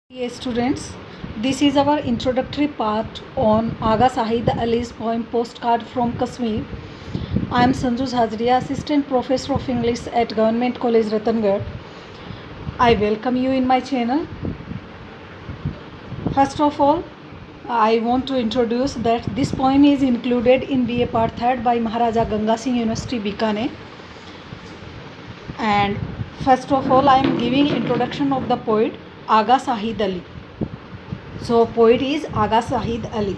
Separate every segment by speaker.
Speaker 1: Yes, students, this is our introductory part on Aga Sahid Ali's poem Postcard from Kashmir. I am Sanju Hazria, Assistant Professor of English at Government College Ratangarh. I welcome you in my channel. First of all, I want to introduce that this poem is included in BA Part 3rd by Maharaja Ganga Singh University, Bikaner. And first of all, I am giving introduction of the poet Aga Sahid Ali. So poet is Aga Sahid Ali.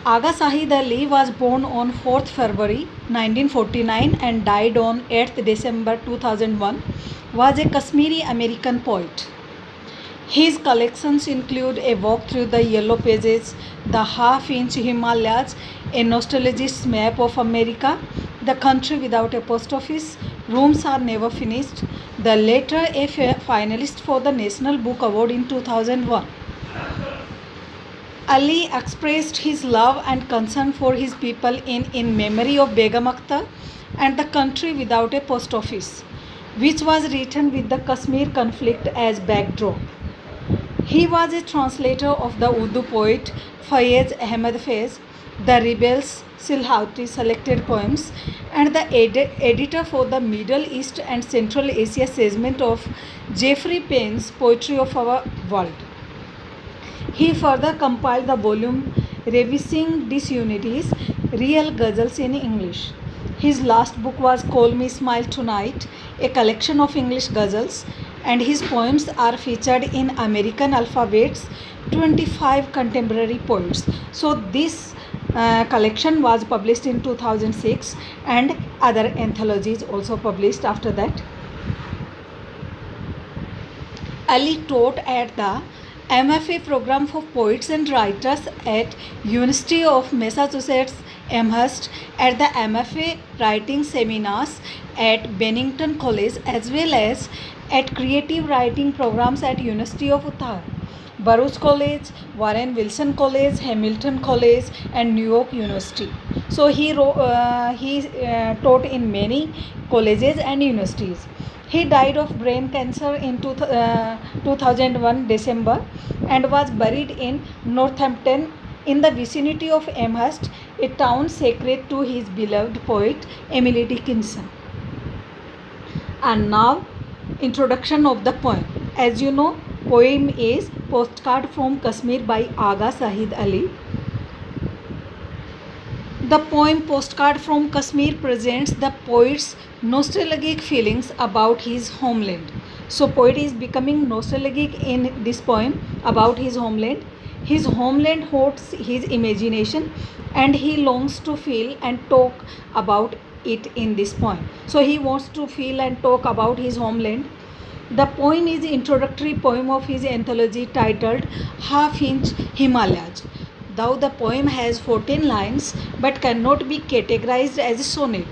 Speaker 1: Aga Sahid Ali was born on 4th February 1949 and died on 8th December 2001. Was a Kashmiri American poet. His collections include A Walk Through the Yellow Pages, The Half-Inch Himalayas, A Nostalgist's Map of America, The Country Without a Post Office, Rooms Are Never Finished, the latter a finalist for the National Book Award in 2001. Ali expressed his love and concern for his people in memory of Begum Akhtar and The Country Without a Post Office, which was written with the Kashmir conflict as backdrop. He was a translator of the Urdu poet Faiz Ahmed Faiz, the Rebels Silhouette selected poems, and the editor for the Middle East and Central Asia segment of Jeffrey Payne's Poetry of Our World. He further compiled the volume Revising Disunities, Real Ghazals in English. His last book was Call Me Smile Tonight, a collection of English ghazals, and his poems are featured in American Alphabet's 25 contemporary poets. So this collection was published in 2006 and other anthologies also published after that. Ali taught at the MFA program for poets and writers at University of Massachusetts Amherst, at the MFA writing seminars at Bennington College, as well as at creative writing programs at University of Uttar, Baruch College, Warren Wilson College, Hamilton College, and New York University. So he taught in many colleges and universities. He died of brain cancer in 2001 December and was buried in Northampton in the vicinity of Amherst, a town sacred to his beloved poet Emily Dickinson. And now, introduction of the poem. As you know, poem is Postcard from Kashmir by Aga Sahid Ali. The poem Postcard from Kashmir presents the poet's nostalgic feelings about his homeland. So poet is becoming nostalgic in this poem about his homeland. His homeland haunts his imagination and he longs to feel and talk about it in this poem. So he wants to feel and talk about his homeland. The poem is the introductory poem of his anthology titled Half-Inch Himalayas. Though the poem has 14 lines but cannot be categorized as a sonnet,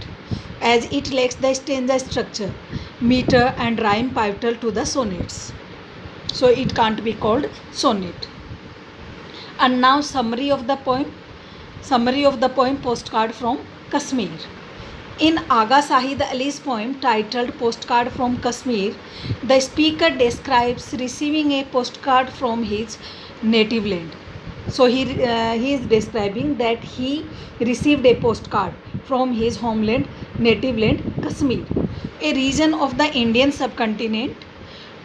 Speaker 1: as it lacks the stanza structure, meter and rhyme pivotal to the sonnets. So it can't be called sonnet. And now summary of the poem. Summary of the poem Postcard from Kashmir. In Aga Sahid Ali's poem titled Postcard from Kashmir, the speaker describes receiving a postcard from his native land. So he is describing that he received a postcard from his homeland, native land, Kashmir, a region of the Indian subcontinent.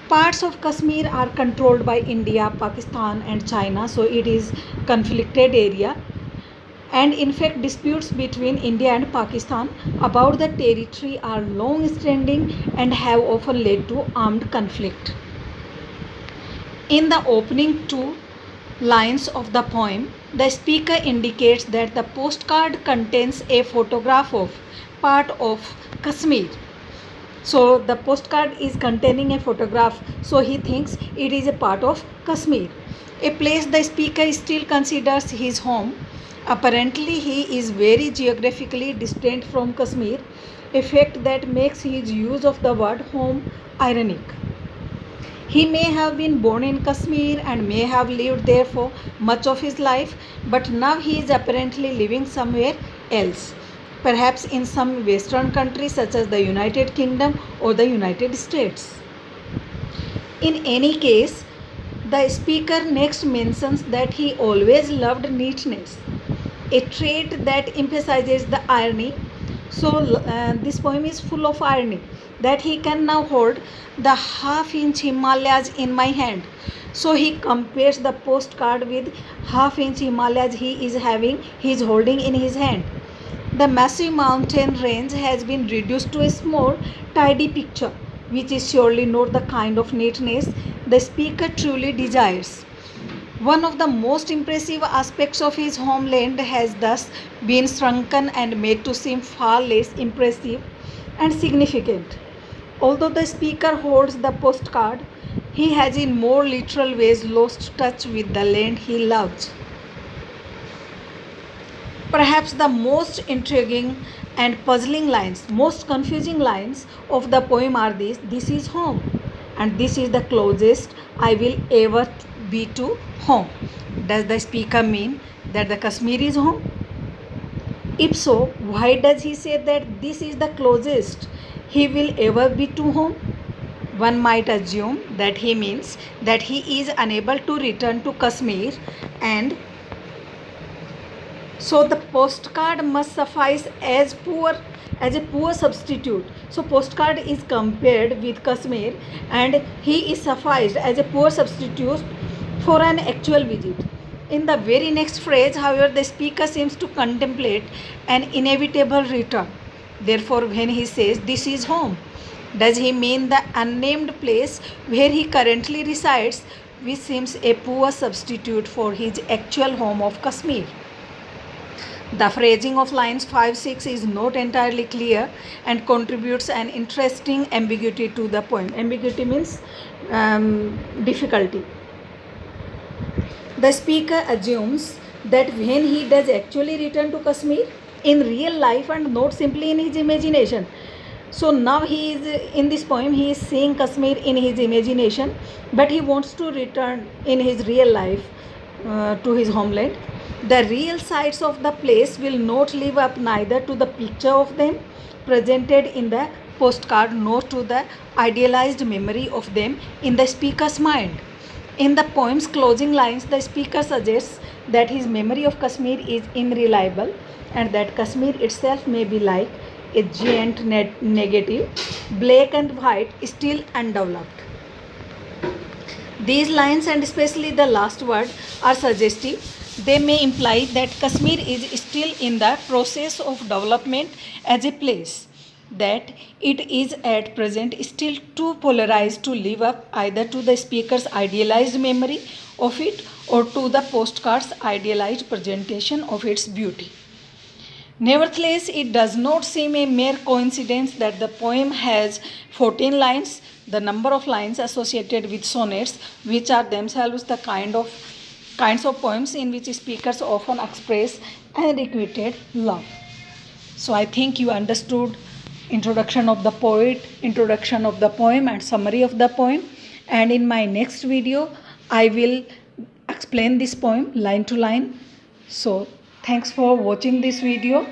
Speaker 1: Parts of Kashmir are controlled by India, Pakistan and China, so it is conflicted area. And in fact, disputes between India and Pakistan about the territory are long standing and have often led to armed conflict. In the opening two lines of the poem, the speaker indicates that the postcard contains a photograph of part of Kashmir. So the postcard is containing a photograph, so he thinks it is a part of Kashmir, a place the speaker still considers his home. Apparently, he is very geographically distant from Kashmir, a fact that makes his use of the word home ironic. He may have been born in Kashmir and may have lived there for much of his life, but now he is apparently living somewhere else, perhaps in some Western country such as the United Kingdom or the United States. In any case, the speaker next mentions that he always loved neatness, a trait that emphasizes the irony. So, this poem is full of irony that he can now hold the half-inch Himalayas in my hand. So, he compares the postcard with half-inch Himalayas he is holding in his hand. The massive mountain range has been reduced to a small, tidy picture, which is surely not the kind of neatness the speaker truly desires. One of the most impressive aspects of his homeland has thus been shrunken and made to seem far less impressive and significant. Although the speaker holds the postcard, he has in more literal ways lost touch with the land he loves. Perhaps the most intriguing and puzzling lines, most confusing lines of the poem are these: this is home, and this is the closest I will ever be to home. Does the speaker mean that the Kashmir is home? If so, why does he say that this is the closest he will ever be to home? One might assume that he means that he is unable to return to Kashmir, and so the postcard must suffice as a poor substitute. So postcard is compared with Kashmir, and he is sufficed as a poor substitute for an actual visit. In the very next phrase, however, the speaker seems to contemplate an inevitable return. Therefore, when he says this is home, does he mean the unnamed place where he currently resides, which seems a poor substitute for his actual home of Kashmir? The phrasing of lines 5-6 is not entirely clear and contributes an interesting ambiguity to the poem. Ambiguity means difficulty. The speaker assumes that when he does actually return to Kashmir in real life and not simply in his imagination. So now he is in this poem, he is seeing Kashmir in his imagination, but he wants to return in his real life to his homeland. The real sights of the place will not live up neither to the picture of them presented in the postcard nor to the idealized memory of them in the speaker's mind. In the poem's closing lines, the speaker suggests that his memory of Kashmir is unreliable and that Kashmir itself may be like a giant negative, black and white, still undeveloped. These lines, and especially the last word, are suggestive. They may imply that Kashmir is still in the process of development as a place, that it is at present still too polarized to live up either to the speaker's idealized memory of it or to the postcard's idealized presentation of its beauty. Nevertheless, it does not seem a mere coincidence that the poem has 14 lines, the number of lines associated with sonnets, which are themselves the kinds of poems in which speakers often express unrequited love. So I think you understood introduction of the poet, introduction of the poem, and summary of the poem. And in my next video, I will explain this poem line to line. So thanks for watching this video.